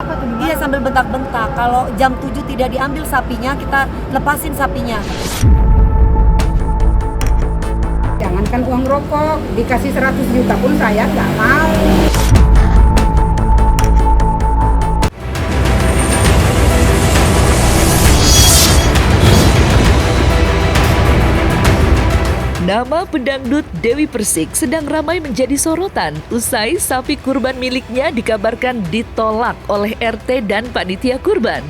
bentak atau gimana? Iya, sambil bentak-bentak. Kalau jam 7 tidak diambil sapinya, kita lepasin sapinya. Jangankan uang rokok, dikasih 100 juta pun saya nggak mau. Nama pendangdut Dewi Persik sedang ramai menjadi sorotan usai sapi kurban miliknya dikabarkan ditolak oleh RT dan panitia kurban.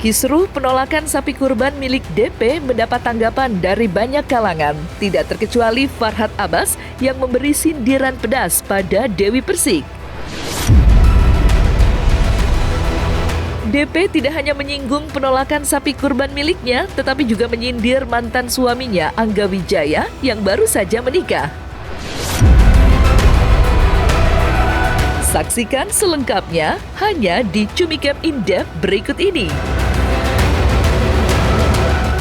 Kisruh penolakan sapi kurban milik DP mendapat tanggapan dari banyak kalangan, tidak terkecuali Farhad Abbas yang memberi sindiran pedas pada Dewi Persik. DP tidak hanya menyinggung penolakan sapi kurban miliknya, tetapi juga menyindir mantan suaminya Angga Wijaya yang baru saja menikah. Saksikan selengkapnya hanya di Cumicam In-Depth berikut ini.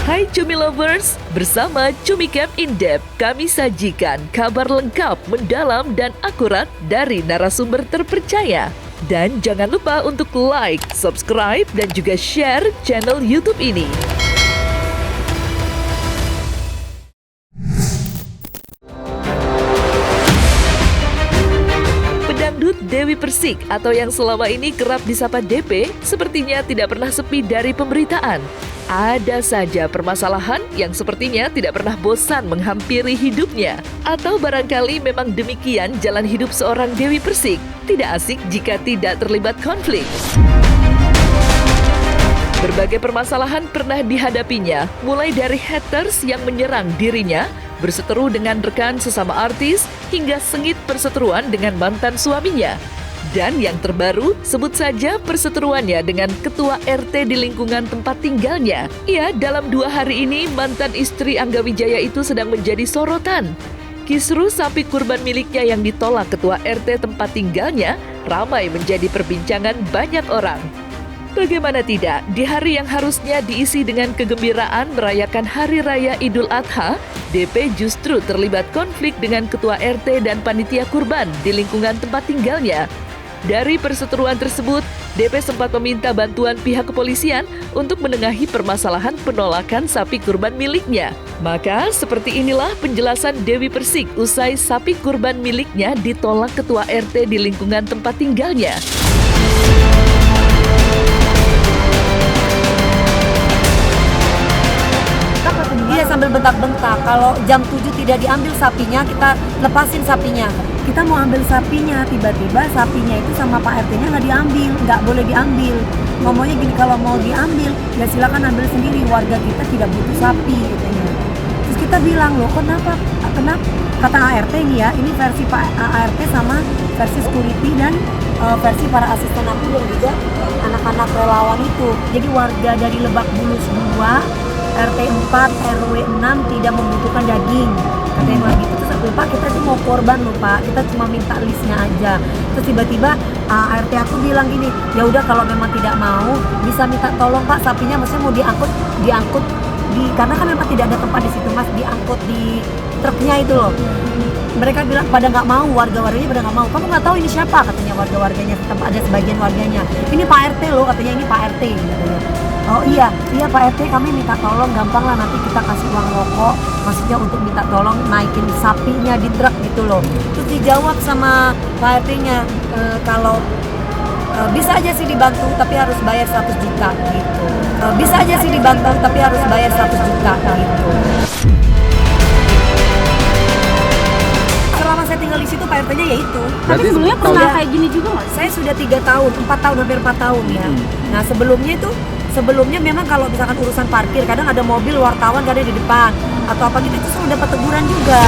Hai Cumi Lovers, bersama Cumicam In-Depth kami sajikan kabar lengkap, mendalam dan akurat dari narasumber terpercaya. Dan jangan lupa untuk like, subscribe, dan juga share channel YouTube ini. Pendangdut Dewi Persik atau yang selama ini kerap disapa DP sepertinya tidak pernah sepi dari pemberitaan. Ada saja permasalahan yang sepertinya tidak pernah bosan menghampiri hidupnya. Atau barangkali memang demikian jalan hidup seorang Dewi Persik. Tidak asik jika tidak terlibat konflik. Berbagai permasalahan pernah dihadapinya, mulai dari haters yang menyerang dirinya, berseteru dengan rekan sesama artis, hingga sengit perseteruan dengan mantan suaminya. Dan yang terbaru, sebut saja perseteruannya dengan ketua RT di lingkungan tempat tinggalnya. Ya, dalam 2 hari ini, mantan istri Angga Wijaya itu sedang menjadi sorotan. Kisruh sapi kurban miliknya yang ditolak ketua RT tempat tinggalnya ramai menjadi perbincangan banyak orang. Bagaimana tidak, di hari yang harusnya diisi dengan kegembiraan merayakan Hari Raya Idul Adha, DP justru terlibat konflik dengan ketua RT dan panitia kurban di lingkungan tempat tinggalnya. Dari perseteruan tersebut, DP sempat meminta bantuan pihak kepolisian untuk menengahi permasalahan penolakan sapi kurban miliknya. Maka, seperti inilah penjelasan Dewi Persik usai sapi kurban miliknya ditolak ketua RT di lingkungan tempat tinggalnya. Iya, sambil bentak-bentak. Kalau jam 7 tidak diambil sapinya, kita lepasin sapinya. Kita mau ambil sapinya, tiba-tiba sapinya itu sama Pak RT-nya nggak diambil, nggak boleh diambil. Ngomongnya gini, kalau mau diambil, ya silakan ambil sendiri, warga kita tidak butuh sapi, katanya. Terus kita bilang, loh kenapa? Kata ART ini ya, ini versi Pak ART sama versi security dan versi para asisten aku dan juga anak-anak relawan itu. Jadi warga dari Lebak Bulus 2, RT 4, RW 6 tidak membutuhkan daging. Katanya lagi gitu. Terus Pak, kita tuh mau korban loh Pak, kita cuma minta listnya aja. Terus tiba-tiba RT aku bilang gini, ya udah kalau memang tidak mau, bisa minta tolong Pak sapinya, maksudnya mau diangkut di, karena kan memang tidak ada tempat di situ Mas, diangkut di truknya itu loh. Mereka bilang pada nggak mau, warga-warganya pada nggak mau. Kamu nggak tahu ini siapa, katanya warga-warganya, ada sebagian warganya. Ini Pak RT loh, katanya ini Pak RT. Katanya. Oh iya Pak RT, kami minta tolong, gampang lah nanti kita kasih uang rokok, maksudnya untuk minta tolong naikin sapinya di truk gitu loh. Terus dijawab sama Pak RT-nya, kalau bisa aja sih dibantu tapi harus bayar 100 juta gitu. Bisa aja sih dibantu tapi harus bayar 100 juta gitu. Selama saya tinggal di situ Pak RT-nya ya itu. Tapi sebelumnya pernah kayak gini juga nggak? Saya sudah 3 tahun, 4 tahun, hampir 4 tahun ya. Nah sebelumnya memang kalau misalkan urusan parkir, kadang ada mobil wartawan gak ada di depan atau apa gitu, itu selalu dapat teguran juga.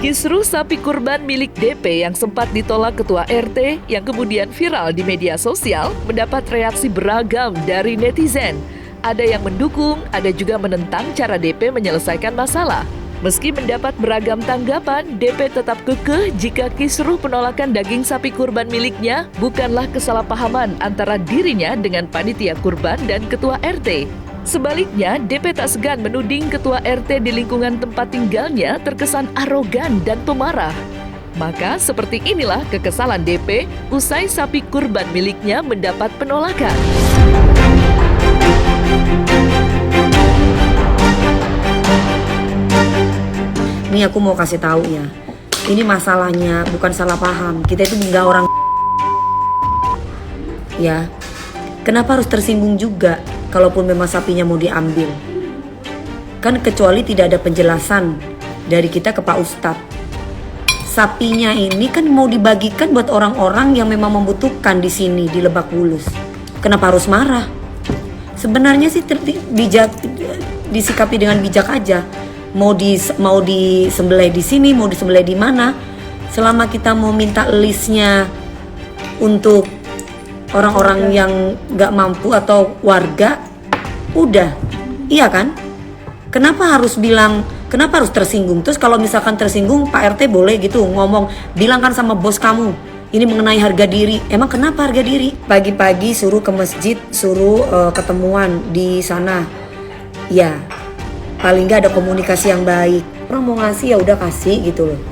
Kisruh sapi kurban milik DP yang sempat ditolak ketua RT yang kemudian viral di media sosial mendapat reaksi beragam dari netizen. Ada yang mendukung, ada juga menentang cara DP menyelesaikan masalah. Meski mendapat beragam tanggapan, DP tetap kekeh jika kisruh penolakan daging sapi kurban miliknya bukanlah kesalahpahaman antara dirinya dengan panitia kurban dan ketua RT. Sebaliknya, DP tak segan menuding ketua RT di lingkungan tempat tinggalnya terkesan arogan dan pemarah. Maka seperti inilah kekesalan DP usai sapi kurban miliknya mendapat penolakan. Ini aku mau kasih tahu ya. Ini masalahnya bukan salah paham. Kita itu enggak orang ya. Kenapa harus tersinggung juga kalaupun memang sapinya mau diambil? Kan kecuali tidak ada penjelasan dari kita ke Pak Ustadz. Sapinya ini kan mau dibagikan buat orang-orang yang memang membutuhkan di sini di Lebak Bulus. Kenapa harus marah? Sebenarnya sih disikapi dengan bijak aja. Mau disembelih di sini, mau disembelih di mana. Selama kita mau minta listnya untuk orang-orang yang gak mampu atau warga, udah, iya kan? Kenapa harus tersinggung? Terus kalau misalkan tersinggung, Pak RT boleh gitu ngomong, bilang kan sama bos kamu, ini mengenai harga diri. Emang kenapa harga diri? Pagi-pagi suruh ke masjid, suruh ketemuan di sana. Ya, paling gak ada komunikasi yang baik. Orang mau ngasih ya udah kasih gitu loh.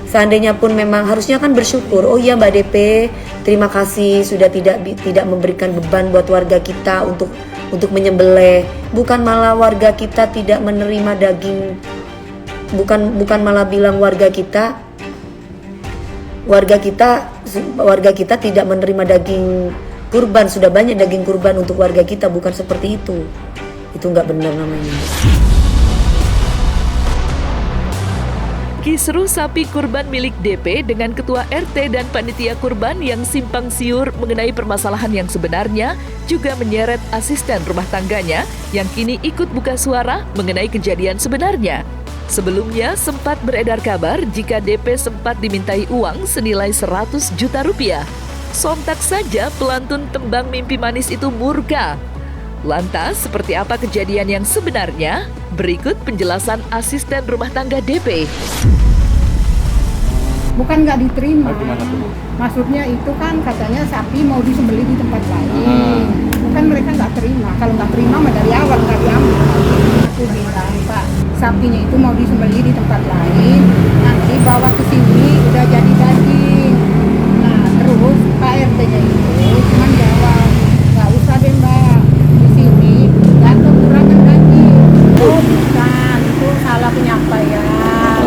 Seandainya pun memang harusnya kan bersyukur. Oh iya Mbak DP, terima kasih sudah tidak memberikan beban buat warga kita untuk menyembelih. Bukan malah warga kita tidak menerima daging. Bukan malah bilang warga kita tidak menerima daging kurban. Sudah banyak daging kurban untuk warga kita, bukan seperti itu. Itu nggak benar namanya. Kisruh sapi kurban milik DP dengan ketua RT dan panitia kurban yang simpang siur mengenai permasalahan yang sebenarnya juga menyeret asisten rumah tangganya yang kini ikut buka suara mengenai kejadian sebenarnya. Sebelumnya sempat beredar kabar jika DP sempat dimintai uang senilai 100 juta rupiah. Sontak saja pelantun tembang mimpi manis itu murka. Lantas, seperti apa kejadian yang sebenarnya? Berikut penjelasan asisten rumah tangga DP. Bukan nggak diterima. Maksudnya itu kan katanya sapi mau disembelih di tempat lain. Bukan mereka nggak terima. Kalau nggak terima mah dari awal nggak diambil. Aku bilang, Pak, sapinya itu mau disembelih di tempat lain. Nanti bawa ke sini udah jadi daging. Nah, terus Pak RT-nya itu cuma jawab, nggak usah deh Mbak. Nggak kekurangan daging. Oh bukan, itu salah penyampaian.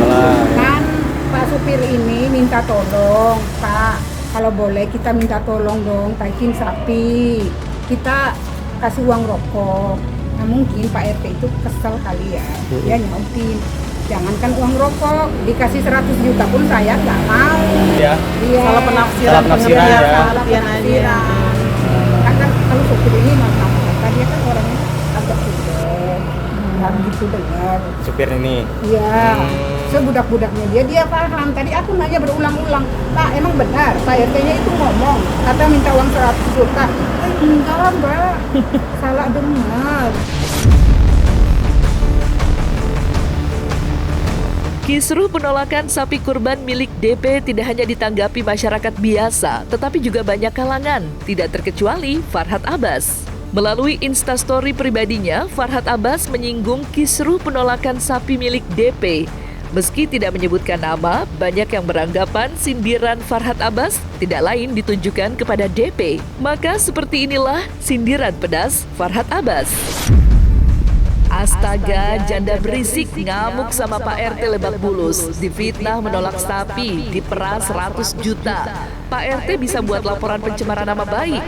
Kan Pak supir ini minta tolong, Pak, kalau boleh kita minta tolong dong taikin sapi, kita kasih uang rokok. Nah mungkin Pak RT itu kesel kali ya, dia nyautin, jangankan uang rokok, dikasih 100 juta pun saya nggak mau. Ya. Iya. Salah penafsiran ya. Salah penafsiran. Kan kalau supir ini nggak dia kan orangnya agak sudah nggak gitu dengar. Supir ini? Iya, sebudak-budaknya dia paham. Tadi aku nanya berulang-ulang, Pak emang benar Pak RT-nya itu ngomong kata minta uang 100 juta. Enggak Mbak, salah dengar. Kisruh penolakan sapi kurban milik DP tidak hanya ditanggapi masyarakat biasa, tetapi juga banyak kalangan, tidak terkecuali Farhad Abbas. Melalui instastory pribadinya, Farhad Abbas menyinggung kisruh penolakan sapi milik DP. Meski tidak menyebutkan nama, banyak yang beranggapan sindiran Farhad Abbas tidak lain ditujukan kepada DP. Maka seperti inilah sindiran pedas Farhad Abbas. Astaga, janda berisik ngamuk sama Pak RT Lebak Bulus. Difitnah menolak sapi, diperas 100 juta. Pak RT bisa buat laporan pencemaran nama baik.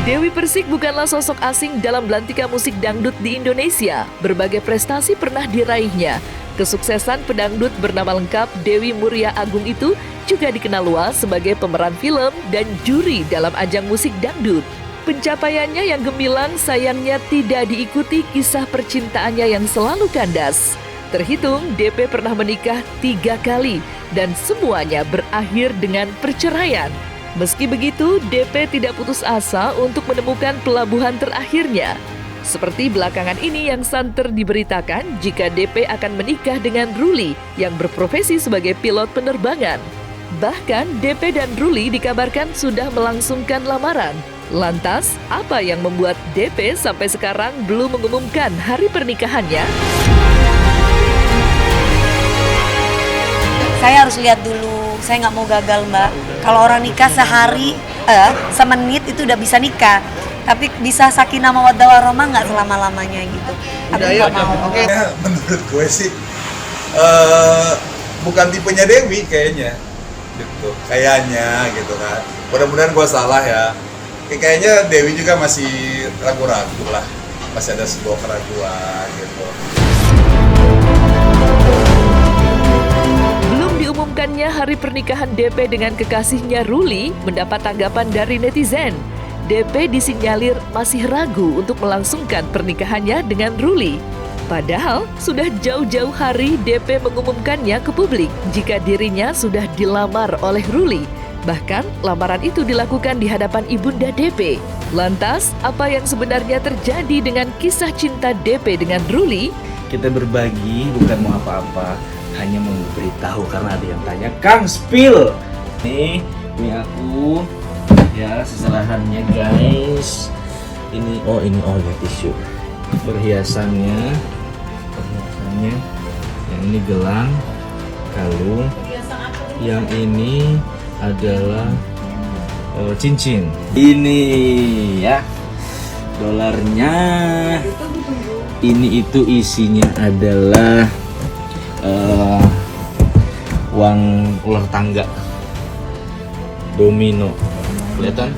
Dewi Persik bukanlah sosok asing dalam belantika musik dangdut di Indonesia. Berbagai prestasi pernah diraihnya. Kesuksesan pedangdut bernama lengkap Dewi Muria Agung itu juga dikenal luas sebagai pemeran film dan juri dalam ajang musik dangdut. Pencapaiannya yang gemilang sayangnya tidak diikuti kisah percintaannya yang selalu kandas. Terhitung DP pernah menikah 3 kali dan semuanya berakhir dengan perceraian. Meski begitu, DP tidak putus asa untuk menemukan pelabuhan terakhirnya. Seperti belakangan ini yang santer diberitakan jika DP akan menikah dengan Ruli yang berprofesi sebagai pilot penerbangan. Bahkan DP dan Ruli dikabarkan sudah melangsungkan lamaran. Lantas, apa yang membuat DP sampai sekarang belum mengumumkan hari pernikahannya? Saya harus lihat dulu, saya nggak mau gagal Mbak. Kalau orang nikah sehari, semenit itu udah bisa nikah. Tapi bisa sakinah mawaddah warahmah nggak selama-lamanya gitu. Aku nggak mau. Oke. Menurut gue sih bukan tipenya Dewi kayaknya, gitu. Kayaknya gitu kan. Mudah-mudahan gue salah ya. Kayaknya Dewi juga masih ragu-ragu lah, masih ada sebuah keraguan gitu. Belum diumumkannya hari pernikahan DP dengan kekasihnya Ruli mendapat tanggapan dari netizen. DP disinyalir masih ragu untuk melangsungkan pernikahannya dengan Ruli. Padahal sudah jauh-jauh hari DP mengumumkannya ke publik jika dirinya sudah dilamar oleh Ruli. Bahkan lamaran itu dilakukan di hadapan ibunda DP. Lantas, apa yang sebenarnya terjadi dengan kisah cinta DP dengan Ruli? Kita berbagi bukan mau apa-apa, hanya mau beritahu karena ada yang tanya, Kang spill. Nih, ini aku. Ya, seserahannya guys. Ini lihat tisu. Perhiasannya. Yang ini gelang, kalung. Yang ini adalah cincin. Ini ya dolarnya. Ini itu isinya adalah uang ular tangga domino. Kelihatan?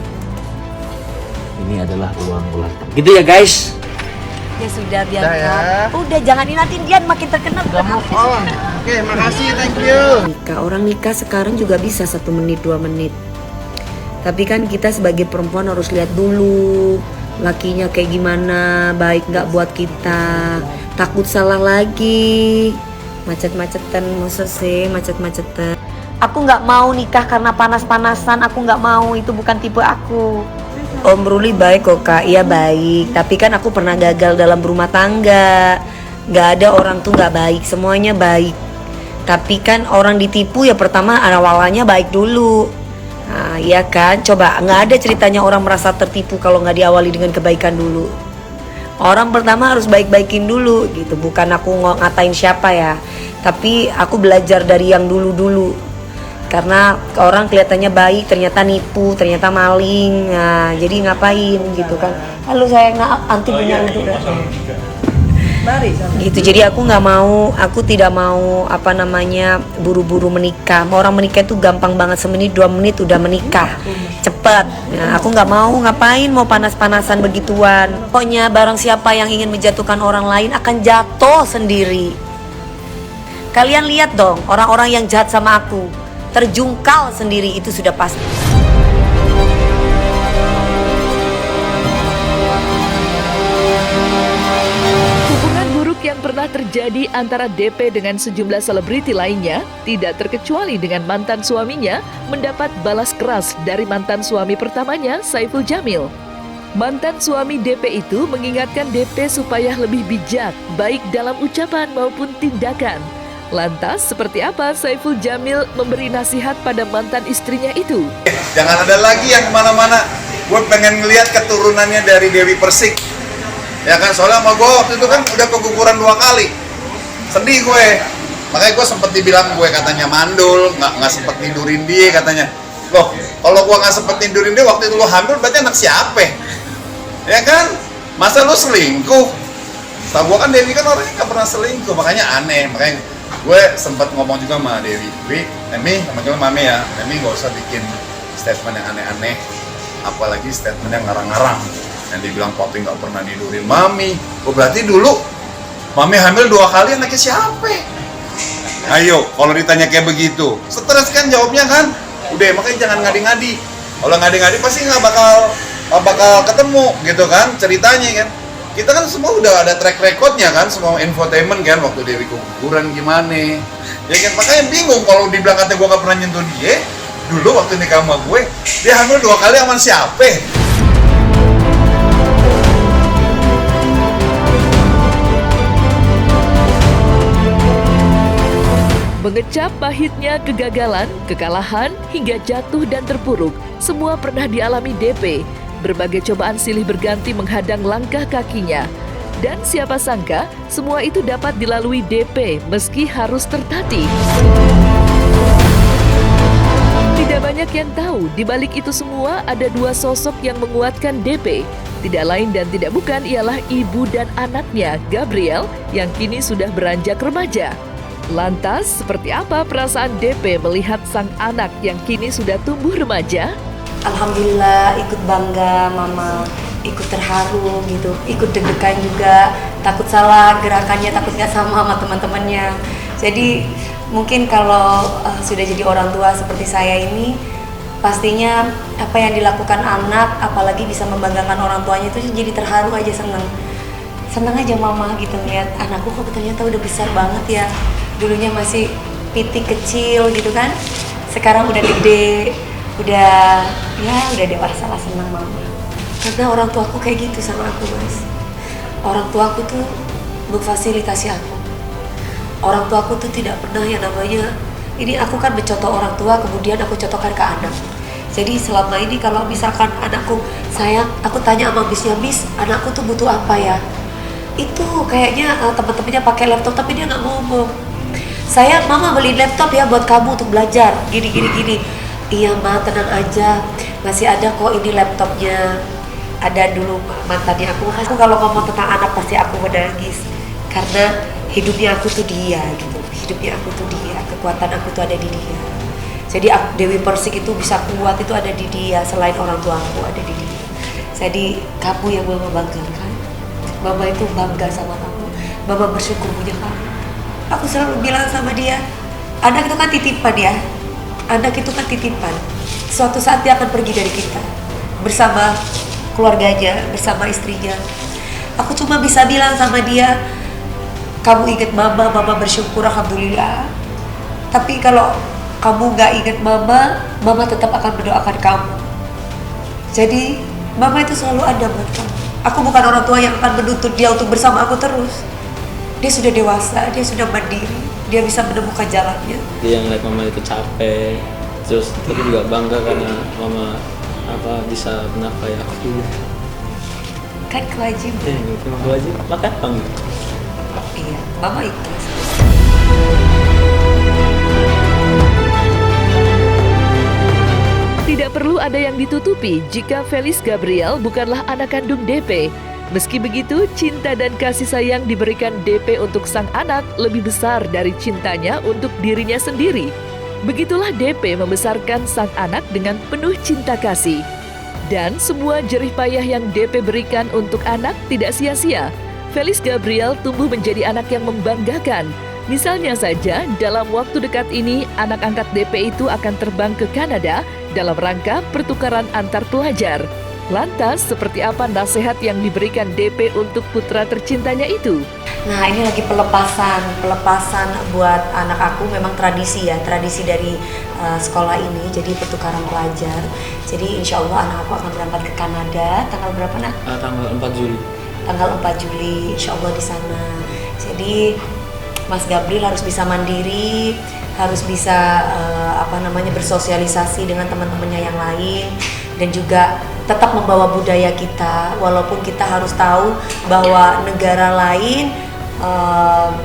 Ini adalah uang ular tangga. Gitu ya guys. Ya sudah biarkan. Udah jangan inatin dia makin terkenal. Oke, makasih, thank you. Nikah, orang nikah sekarang juga bisa 1 menit 2 menit. Tapi kan kita sebagai perempuan harus lihat dulu lakinya kayak gimana, baik nggak buat kita. Takut salah lagi. Macet-macetan, maksud sih macet-macetan. Aku nggak mau nikah karena panas-panasan. Aku nggak mau, itu bukan tipe aku. Om Ruli baik kok Kak, iya baik. Tapi kan aku pernah gagal dalam berumah tangga. Nggak ada orang tuh nggak baik, semuanya baik. Tapi kan orang ditipu ya pertama awalnya baik dulu. Nah iya kan, coba nggak ada ceritanya orang merasa tertipu kalau nggak diawali dengan kebaikan dulu. Orang pertama harus baik-baikin dulu gitu. Bukan aku ngatain siapa ya, tapi aku belajar dari yang dulu-dulu. Karena orang kelihatannya baik, ternyata nipu, ternyata maling. Nah, jadi ngapain gitu kan? Halo saya nggak anti benar itu. Gitu. Jadi aku nggak mau, aku tidak mau buru-buru menikah. Orang menikah itu gampang banget, 1 menit 2 menit udah menikah, cepet. Nah, aku nggak mau, ngapain mau panas-panasan begituan. Pokoknya barang siapa yang ingin menjatuhkan orang lain akan jatuh sendiri. Kalian lihat dong, orang-orang yang jahat sama aku terjungkal sendiri, itu sudah pasti. Hubungan buruk yang pernah terjadi antara DP dengan sejumlah selebriti lainnya tidak terkecuali dengan mantan suaminya mendapat balas keras dari mantan suami pertamanya, Saiful Jamil. Mantan suami DP itu mengingatkan DP supaya lebih bijak, baik dalam ucapan maupun tindakan. Lantas, seperti apa Saiful Jamil memberi nasihat pada mantan istrinya itu? Jangan ada lagi yang kemana-mana. Gue pengen ngeliat keturunannya dari Dewi Persik. Ya kan, soalnya sama gue waktu itu kan udah keguguran 2 kali. Sedih gue. Makanya gue sempet dibilang gue katanya mandul, nggak sempet tidurin dia katanya. Loh, kalau gue nggak sempet tidurin dia waktu itu lo hamil, berarti anak siapa? Ya kan? Masa lo selingkuh? Tahu gue kan Dewi kan orangnya nggak pernah selingkuh, makanya aneh. Makanya gue sempat ngomong juga sama Dewi, Nemi, sama Mami ya, Nemi gak usah bikin statement yang aneh-aneh, apalagi statement yang ngarang-ngarang. Yang dibilang papi gak pernah nidurin Mami. Oh berarti dulu Mami hamil 2 kali, anaknya siapa? Ayo, kalau ditanya kayak begitu, stres kan jawabnya kan? Udah, makanya jangan ngadi-ngadi. Kalau ngadi-ngadi pasti nggak bakal ketemu gitu kan ceritanya kan. Kita kan semua udah ada track recordnya kan, semua infotainment kan, waktu Dewi keguguran gimana ya kan, makanya bingung kalau dibilang katanya gue gak pernah nyentuh dia. Dulu waktu nikah sama gue, dia hamil 2 kali sama siapa? Mengecap pahitnya kegagalan, kekalahan, hingga jatuh dan terpuruk, semua pernah dialami DP. Berbagai cobaan silih berganti menghadang langkah kakinya. Dan siapa sangka, semua itu dapat dilalui DP meski harus tertatih. Tidak banyak yang tahu, di balik itu semua ada dua sosok yang menguatkan DP. Tidak lain dan tidak bukan ialah ibu dan anaknya, Gabriel, yang kini sudah beranjak remaja. Lantas, seperti apa perasaan DP melihat sang anak yang kini sudah tumbuh remaja? Alhamdulillah, ikut bangga mama, ikut terharu gitu, ikut deg-degan juga, takut salah gerakannya, takut nggak sama teman-temannya. Jadi mungkin kalau sudah jadi orang tua seperti saya ini, pastinya apa yang dilakukan anak, apalagi bisa membanggakan orang tuanya itu jadi terharu aja, senang aja mama gitu ngeliat anakku kok ternyata udah besar banget ya. Dulunya masih pitik kecil gitu kan, sekarang udah gede, udah dewasa lah, senang mama. Karena orang tuaku kayak gitu sama aku, Mas. Orang tuaku tuh memfasilitasi aku. Orang tuaku tuh tidak pernah yang namanya, ini aku kan mencontoh orang tua, kemudian aku contohkan ke anak. Jadi selama ini kalau misalkan anakku, sayang, aku tanya sama bisnya, bis, anakku tuh butuh apa ya? Itu kayaknya teman-temannya pakai laptop, tapi dia nggak ngomong. Sayang, mama beli laptop ya buat kamu untuk belajar, gini. Iya ma, tenang aja, masih ada kok ini laptopnya. Ada dulu mantannya aku kalau ngomong tentang anak pasti aku menangis. Karena hidupnya aku tuh dia gitu, hidupnya aku tuh dia, kekuatan aku tuh ada di dia. Jadi Dewi Persik itu bisa kuat itu ada di dia, selain orang tua aku ada di dia. Jadi kamu yang mama banggakan, mama itu bangga sama kamu, mama bersyukur punya kamu. Aku selalu bilang sama dia, anak itu kan titipan ya, anak itu kan titipan. Suatu saat dia akan pergi dari kita, bersama keluarganya, bersama istrinya. Aku cuma bisa bilang sama dia, kamu ingat mama, mama bersyukur, alhamdulillah. Tapi kalau kamu gak ingat mama, mama tetap akan mendoakan kamu. Jadi mama itu selalu ada buat kamu. Aku bukan orang tua yang akan menuntut dia untuk bersama aku terus. Dia sudah dewasa, dia sudah mandiri, dia bisa menemukan jalannya. Dia ngeliat mama itu capek, terus tapi juga bangga karena mama bisa menafkahi aku. Kan kewajiban. Itu wajib, makan bangga. Iya, mama ikhlas. Tidak perlu ada yang ditutupi jika Felis Gabriel bukanlah anak kandung DP. Meski begitu, cinta dan kasih sayang diberikan DP untuk sang anak lebih besar dari cintanya untuk dirinya sendiri. Begitulah DP membesarkan sang anak dengan penuh cinta kasih. Dan semua jerih payah yang DP berikan untuk anak tidak sia-sia. Felis Gabriel tumbuh menjadi anak yang membanggakan. Misalnya saja, dalam waktu dekat ini, anak angkat DP itu akan terbang ke Kanada dalam rangka pertukaran antar pelajar. Lantas, seperti apa nasihat yang diberikan DP untuk putra tercintanya itu? Nah, ini lagi pelepasan buat anak aku, memang tradisi ya, tradisi dari sekolah ini, jadi pertukaran pelajar. Jadi insya Allah anak aku akan berangkat ke Kanada, tanggal berapa nak? Tanggal 4 Juli. Tanggal 4 Juli, insya Allah di sana. Jadi Mas Gabriel harus bisa mandiri, harus bisa bersosialisasi dengan teman-temannya yang lain, dan juga tetap membawa budaya kita, walaupun kita harus tahu bahwa negara lain,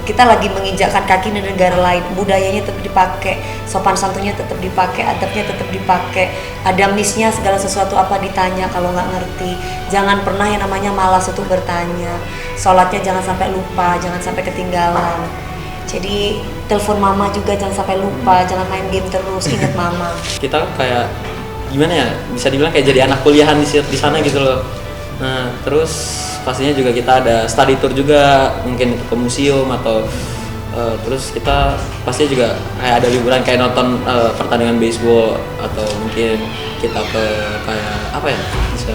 kita lagi menginjakkan kaki di negara lain, budayanya tetap dipakai, sopan santunnya tetap dipakai, adabnya tetap dipakai, ada misnya, segala sesuatu apa ditanya kalau nggak ngerti, jangan pernah yang namanya malas untuk bertanya, sholatnya jangan sampai lupa, jangan sampai ketinggalan. Jadi telepon mama juga jangan sampai lupa, jangan main game terus, ingat mama. Kita kayak gimana ya, bisa dibilang kayak jadi anak kuliahan di sana gitu loh. Nah terus pastinya juga kita ada study tour juga, mungkin ke museum atau terus kita pastinya juga kayak ada liburan kayak nonton pertandingan baseball, atau mungkin kita ke kayak apa ya, bisa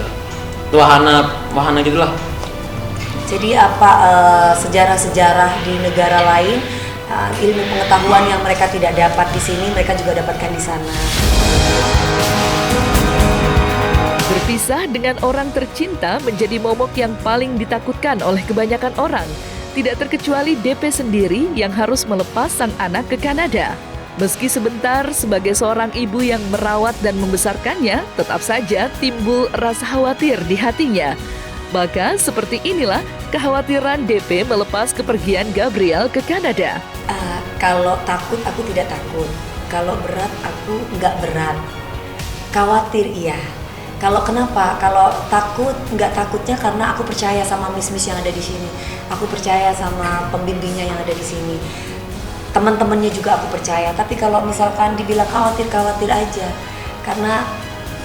wahana gitulah. Jadi sejarah-sejarah di negara lain, ilmu pengetahuan yang mereka tidak dapat di sini, mereka juga dapatkan di sana. Berpisah dengan orang tercinta menjadi momok yang paling ditakutkan oleh kebanyakan orang. Tidak terkecuali DP sendiri yang harus melepas sang anak ke Kanada. Meski sebentar sebagai seorang ibu yang merawat dan membesarkannya, tetap saja timbul rasa khawatir di hatinya. Maka seperti inilah kekhawatiran DP melepas kepergian Gabriel ke Kanada. Kalau takut aku tidak takut, kalau berat aku nggak berat. Khawatir iya. Kalau kenapa? Kalau takut, nggak takutnya karena aku percaya sama miss-miss yang ada di sini. Aku percaya sama pembimbingnya yang ada di sini. Teman-temannya juga aku percaya. Tapi kalau misalkan dibilang khawatir aja. Karena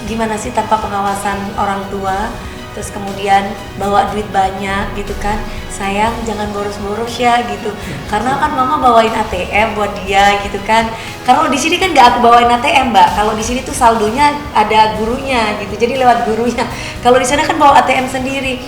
gimana sih tanpa pengawasan orang tua, terus kemudian bawa duit banyak gitu kan. Sayang jangan boros-boros ya gitu. Karena kan mama bawain ATM buat dia gitu kan. Kalau di sini kan nggak aku bawain ATM mbak. Kalau di sini tuh saldonya ada gurunya gitu. Jadi lewat gurunya. Kalau di sana kan bawa ATM sendiri.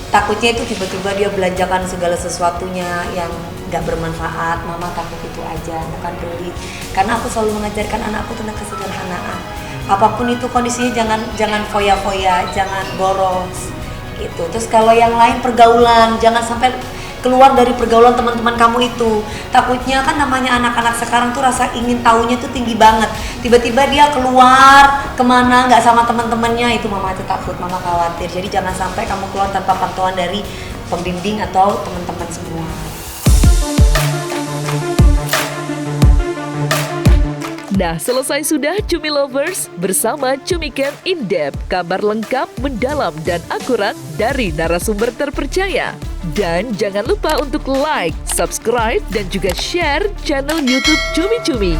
Takutnya itu tiba-tiba dia belanjakan segala sesuatunya yang nggak bermanfaat. Mama takut itu aja, bukan beli. Karena aku selalu mengajarkan anakku tentang kesederhanaan. Apapun itu kondisinya jangan foya-foya, jangan boros gitu. Terus kalau yang lain pergaulan, jangan sampai keluar dari pergaulan teman-teman kamu itu. Takutnya kan namanya anak-anak sekarang tuh rasa ingin tahunya tuh tinggi banget. Tiba-tiba dia keluar kemana nggak sama teman-temannya, itu mama tuh takut, mama khawatir. Jadi jangan sampai kamu keluar tanpa pantauan dari pembimbing atau teman-teman semua. Nah, selesai sudah Cumi Lovers bersama Cumi Camp In Depth, kabar lengkap, mendalam, dan akurat dari narasumber terpercaya. Dan jangan lupa untuk like, subscribe, dan juga share channel YouTube Cumi Cumi.